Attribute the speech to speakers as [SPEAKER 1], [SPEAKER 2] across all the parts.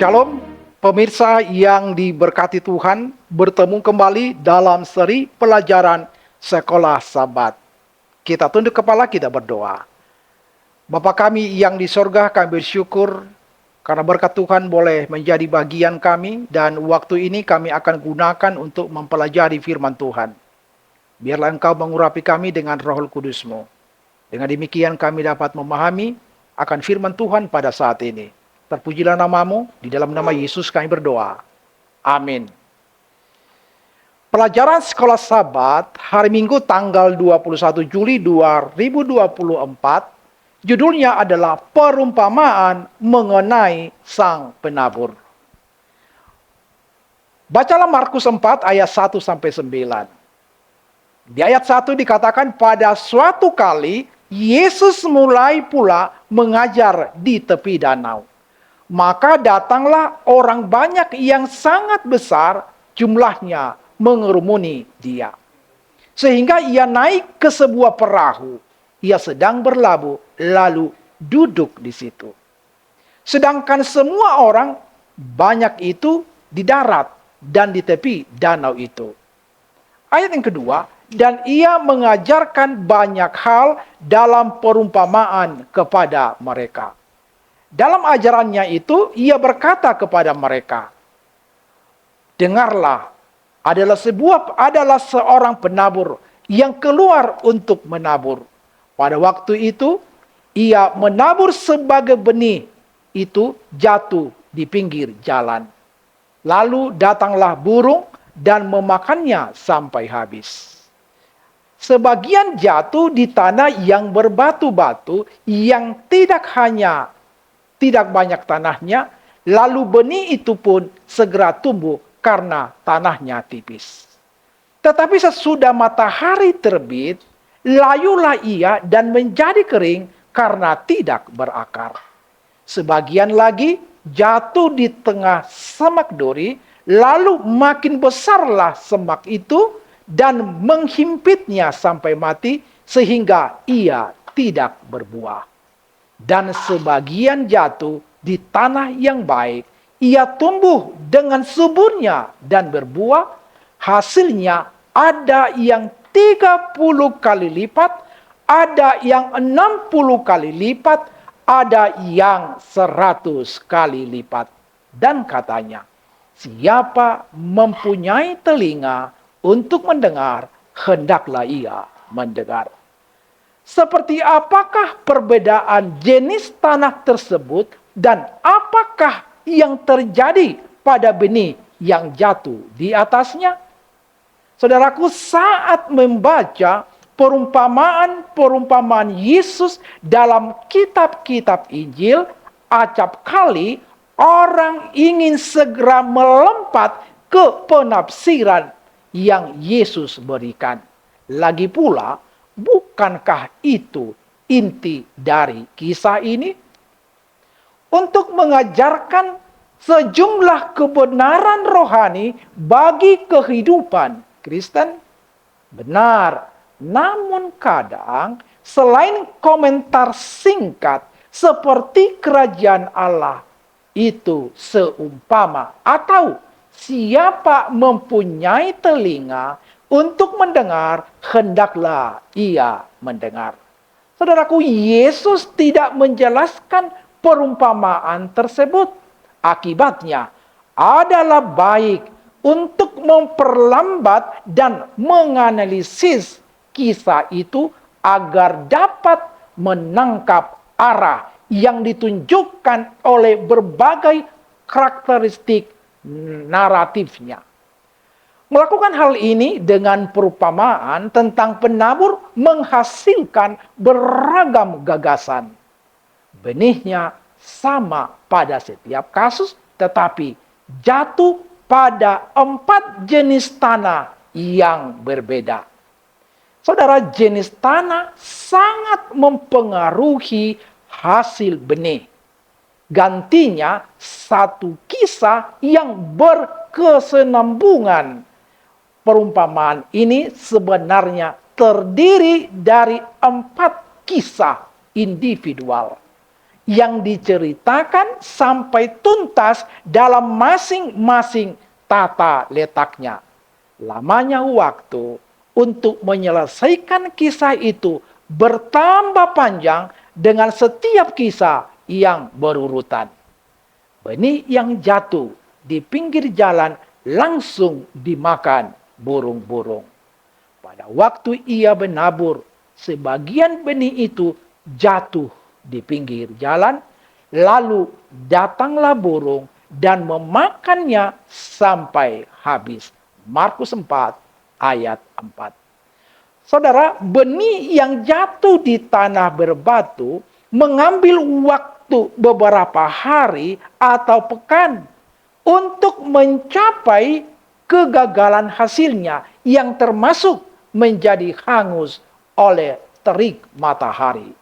[SPEAKER 1] Shalom, pemirsa yang diberkati Tuhan, bertemu kembali dalam seri pelajaran Sekolah Sabat. Kita tunduk kepala, kita berdoa. Bapa kami yang di sorga, kami bersyukur karena berkat Tuhan boleh menjadi bagian kami, dan waktu ini kami akan gunakan untuk mempelajari firman Tuhan. Biarlah Engkau mengurapi kami dengan Roh Kudus-Mu. Dengan demikian kami dapat memahami akan firman Tuhan pada saat ini. Terpujilah namamu, di dalam nama Yesus kami berdoa. Amin. Pelajaran Sekolah Sabat hari Minggu tanggal 21 Juli 2024, judulnya adalah perumpamaan mengenai sang penabur. Bacalah Markus 4 ayat 1 sampai 9. Di ayat 1 dikatakan, pada suatu kali Yesus mulai pula mengajar di tepi danau. Maka datanglah orang banyak yang sangat besar jumlahnya mengerumuni dia. Sehingga ia naik ke sebuah perahu. Ia sedang berlabuh lalu duduk di situ. Sedangkan semua orang banyak itu di darat dan di tepi danau itu. Ayat yang kedua, dan ia mengajarkan banyak hal dalam perumpamaan kepada mereka. Dalam ajarannya itu, ia berkata kepada mereka, dengarlah, adalah seorang penabur yang keluar untuk menabur. Pada waktu itu, ia menabur sebagai benih itu jatuh di pinggir jalan. Lalu datanglah burung dan memakannya sampai habis. Sebagian jatuh di tanah yang berbatu-batu, yang tidak banyak tanahnya, lalu benih itu pun segera tumbuh karena tanahnya tipis. Tetapi sesudah matahari terbit, layulah ia dan menjadi kering karena tidak berakar. Sebagian lagi jatuh di tengah semak duri, lalu makin besarlah semak itu dan menghimpitnya sampai mati sehingga ia tidak berbuah. Dan sebagian jatuh di tanah yang baik, ia tumbuh dengan suburnya dan berbuah. Hasilnya ada yang 30 kali lipat, ada yang 60 kali lipat, ada yang 100 kali lipat. Dan katanya, siapa mempunyai telinga untuk mendengar, hendaklah ia mendengar. Seperti apakah perbedaan jenis tanah tersebut dan apakah yang terjadi pada benih yang jatuh di atasnya? Saudaraku, saat membaca perumpamaan Yesus dalam kitab-kitab Injil, acap kali orang ingin segera melompat ke penafsiran yang Yesus berikan. Lagi pula, bukankah itu inti dari kisah ini? Untuk mengajarkan sejumlah kebenaran rohani bagi kehidupan Kristen? Benar. Namun kadang selain komentar singkat seperti kerajaan Allah itu seumpama atau siapa mempunyai telinga untuk mendengar, hendaklah ia mendengar. Saudaraku, Yesus tidak menjelaskan perumpamaan tersebut. Akibatnya adalah baik untuk memperlambat dan menganalisis kisah itu agar dapat menangkap arah yang ditunjukkan oleh berbagai karakteristik naratifnya. Melakukan hal ini dengan perumpamaan tentang penabur menghasilkan beragam gagasan. Benihnya sama pada setiap kasus, tetapi jatuh pada 4 jenis tanah yang berbeda. Saudara, jenis tanah sangat mempengaruhi hasil benih. Gantinya satu kisah yang berkesinambungan. Perumpamaan ini sebenarnya terdiri dari 4 kisah individual yang diceritakan sampai tuntas dalam masing-masing tata letaknya. Lamanya waktu untuk menyelesaikan kisah itu bertambah panjang dengan setiap kisah yang berurutan. Benih yang jatuh di pinggir jalan langsung dimakan burung-burung. Pada waktu ia menabur, sebagian benih itu jatuh di pinggir jalan, lalu datanglah burung dan memakannya sampai habis. Markus 4 ayat 4. Saudara, benih yang jatuh di tanah berbatu mengambil waktu beberapa hari atau pekan untuk mencapai kegagalan hasilnya yang termasuk menjadi hangus oleh terik matahari.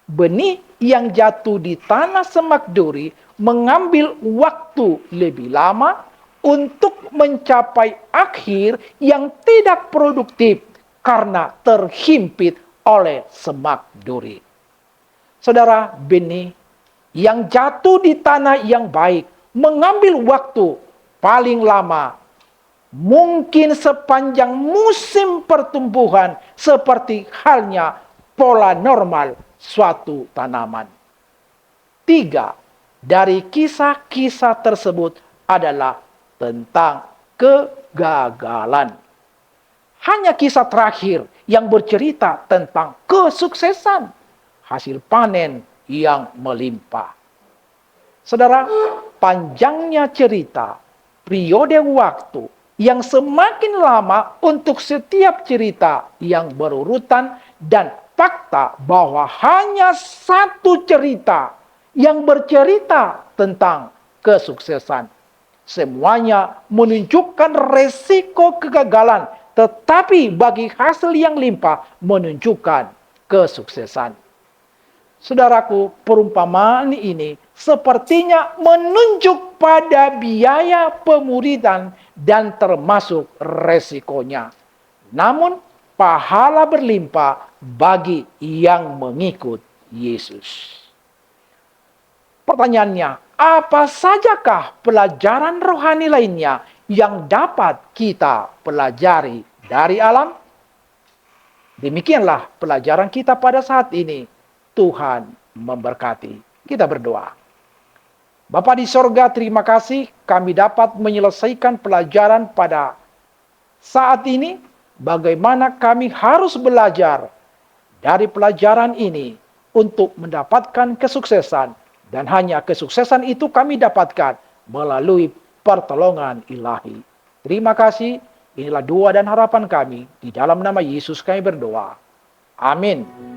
[SPEAKER 1] Benih yang jatuh di tanah semak duri mengambil waktu lebih lama untuk mencapai akhir yang tidak produktif karena terhimpit oleh semak duri. Saudara, benih yang jatuh di tanah yang baik mengambil waktu paling lama, mungkin sepanjang musim pertumbuhan, seperti halnya pola normal suatu tanaman. 3 dari kisah-kisah tersebut adalah tentang kegagalan. Hanya kisah terakhir yang bercerita tentang kesuksesan, hasil panen yang melimpah. Saudara, panjangnya cerita, periode waktu yang semakin lama untuk setiap cerita yang berurutan, dan fakta bahwa hanya satu cerita yang bercerita tentang kesuksesan. Semuanya menunjukkan resiko kegagalan, tetapi bagi hasil yang limpah menunjukkan kesuksesan. Saudaraku, perumpamaan ini sepertinya menunjuk pada biaya pemuridan dan termasuk resikonya. Namun, pahala berlimpah bagi yang mengikut Yesus. Pertanyaannya, apa sajakah pelajaran rohani lainnya yang dapat kita pelajari dari alam? Demikianlah pelajaran kita pada saat ini. Tuhan memberkati. Kita berdoa. Bapa di sorga, terima kasih kami dapat menyelesaikan pelajaran pada saat ini. Bagaimana kami harus belajar dari pelajaran ini untuk mendapatkan kesuksesan. Dan hanya kesuksesan itu kami dapatkan melalui pertolongan ilahi. Terima kasih. Inilah doa dan harapan kami. Di dalam nama Yesus kami berdoa. Amin.